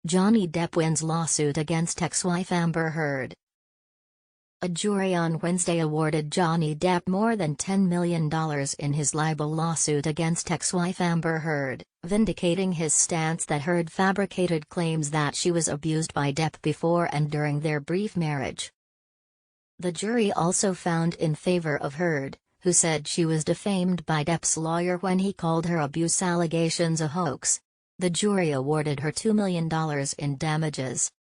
Johnny Depp wins lawsuit against ex-wife Amber Heard. A jury on Wednesday awarded Johnny Depp more than $10 million in his libel lawsuit against ex-wife Amber Heard, vindicating his stance that Heard fabricated claims that she was abused by Depp before and during their brief marriage. The jury also found in favor of Heard, who said she was defamed by Depp's lawyer when he called her abuse allegations a hoax. The jury awarded her $2 million in damages.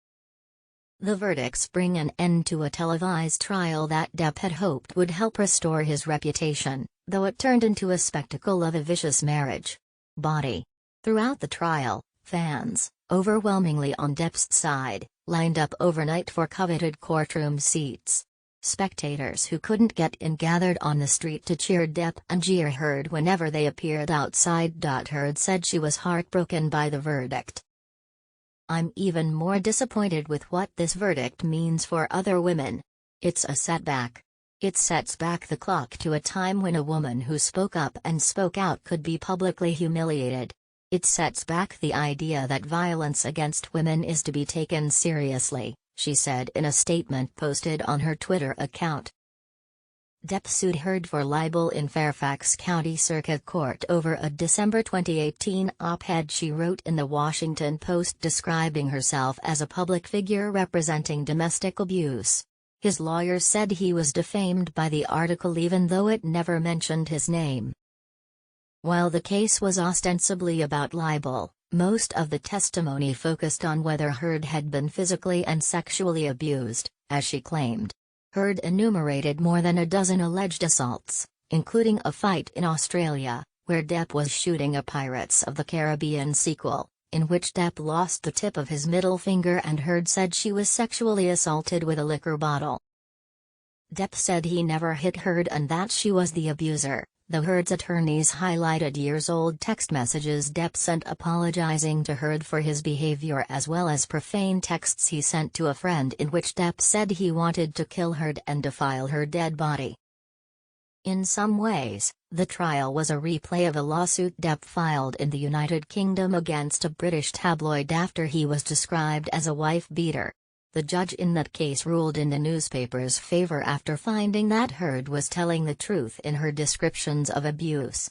The verdicts bring an end to a televised trial that Depp had hoped would help restore his reputation, though it turned into a spectacle of a vicious marriage. Body. Throughout the trial, fans, overwhelmingly on Depp's side, lined up overnight for coveted courtroom seats. Spectators who couldn't get in gathered on the street to cheer Depp and jeer Heard whenever they appeared outside. Heard said she was heartbroken by the verdict. "I'm even more disappointed with what this verdict means for other women. It's a setback. It sets back the clock to a time when a woman who spoke up and spoke out could be publicly humiliated. It sets back the idea that violence against women is to be taken seriously," she said in a statement posted on her Twitter account. Depp sued Heard for libel in Fairfax County Circuit Court over a December 2018 op-ed she wrote in The Washington Post describing herself as a public figure representing domestic abuse. His lawyers said he was defamed by the article even though it never mentioned his name. While the case was ostensibly about libel, most of the testimony focused on whether Heard had been physically and sexually abused, as she claimed. Heard enumerated more than a dozen alleged assaults, including a fight in Australia, where Depp was shooting a Pirates of the Caribbean sequel, in which Depp lost the tip of his middle finger and Heard said she was sexually assaulted with a liquor bottle. Depp said he never hit Heard and that she was the abuser, though Heard's attorneys highlighted years-old text messages Depp sent apologizing to Heard for his behavior as well as profane texts he sent to a friend in which Depp said he wanted to kill Heard and defile her dead body. In some ways, the trial was a replay of a lawsuit Depp filed in the United Kingdom against a British tabloid after he was described as a wife-beater. The judge in that case ruled in the newspaper's favor after finding that Heard was telling the truth in her descriptions of abuse.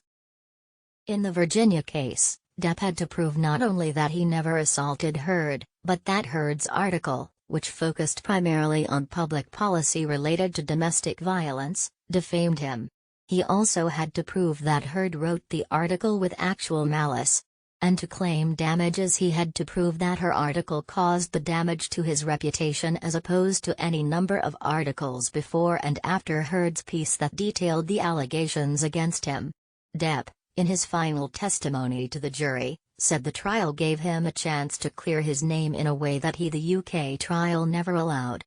In the Virginia case, Depp had to prove not only that he never assaulted Heard, but that Heard's article, which focused primarily on public policy related to domestic violence, defamed him. He also had to prove that Heard wrote the article with actual malice. And to claim damages he had to prove that her article caused the damage to his reputation as opposed to any number of articles before and after Heard's piece that detailed the allegations against him. Depp, in his final testimony to the jury, said the trial gave him a chance to clear his name in a way that the UK trial never allowed.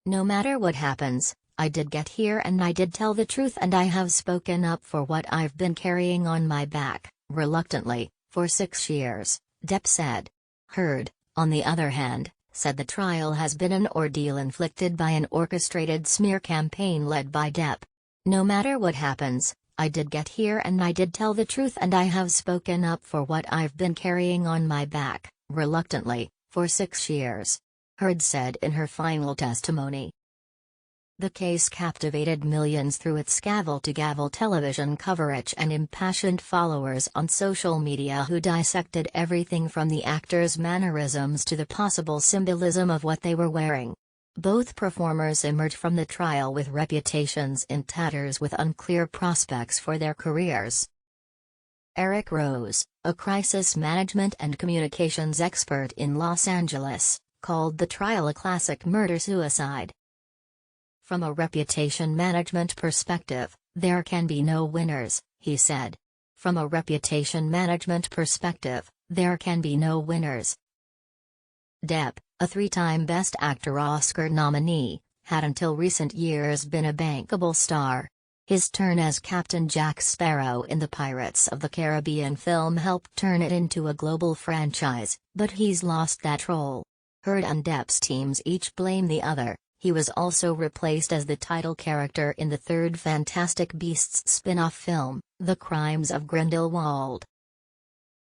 "No matter what happens, I did get here and I did tell the truth and I have spoken up for what I've been carrying on my back, reluctantly, for 6 years," Depp said. Heard, on the other hand, said the trial has been an ordeal inflicted by an orchestrated smear campaign led by Depp. "No matter what happens, I did get here and I did tell the truth and I have spoken up for what I've been carrying on my back, reluctantly, for 6 years," Heard said in her final testimony. The case captivated millions through its gavel-to-gavel television coverage and impassioned followers on social media who dissected everything from the actors' mannerisms to the possible symbolism of what they were wearing. Both performers emerged from the trial with reputations in tatters with unclear prospects for their careers. Eric Rose, a crisis management and communications expert in Los Angeles, called the trial a classic murder-suicide. "From a reputation management perspective, there can be no winners," he said. "From a reputation management perspective, there can be no winners." Depp, a 3-time Best Actor Oscar nominee, had until recent years been a bankable star. His turn as Captain Jack Sparrow in the Pirates of the Caribbean film helped turn it into a global franchise, but he's lost that role. Heard and Depp's teams each blame the other. He was also replaced as the title character in the third Fantastic Beasts spin-off film, The Crimes of Grindelwald.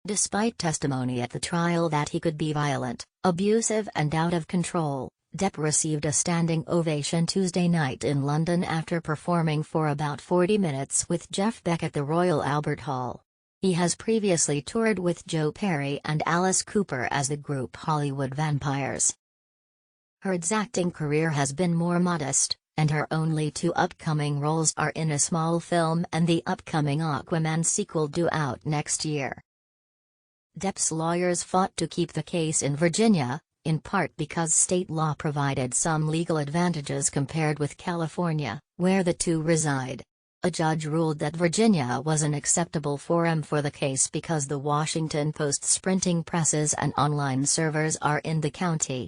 Despite testimony at the trial that he could be violent, abusive and out of control, Depp received a standing ovation Tuesday night in London after performing for about 40 minutes with Jeff Beck at the Royal Albert Hall. He has previously toured with Joe Perry and Alice Cooper as the group Hollywood Vampires. Heard's acting career has been more modest, and her only two upcoming roles are in a small film and the upcoming Aquaman sequel due out next year. Depp's lawyers fought to keep the case in Virginia, in part because state law provided some legal advantages compared with California, where the two reside. A judge ruled that Virginia was an acceptable forum for the case because the Washington Post's printing presses and online servers are in the county.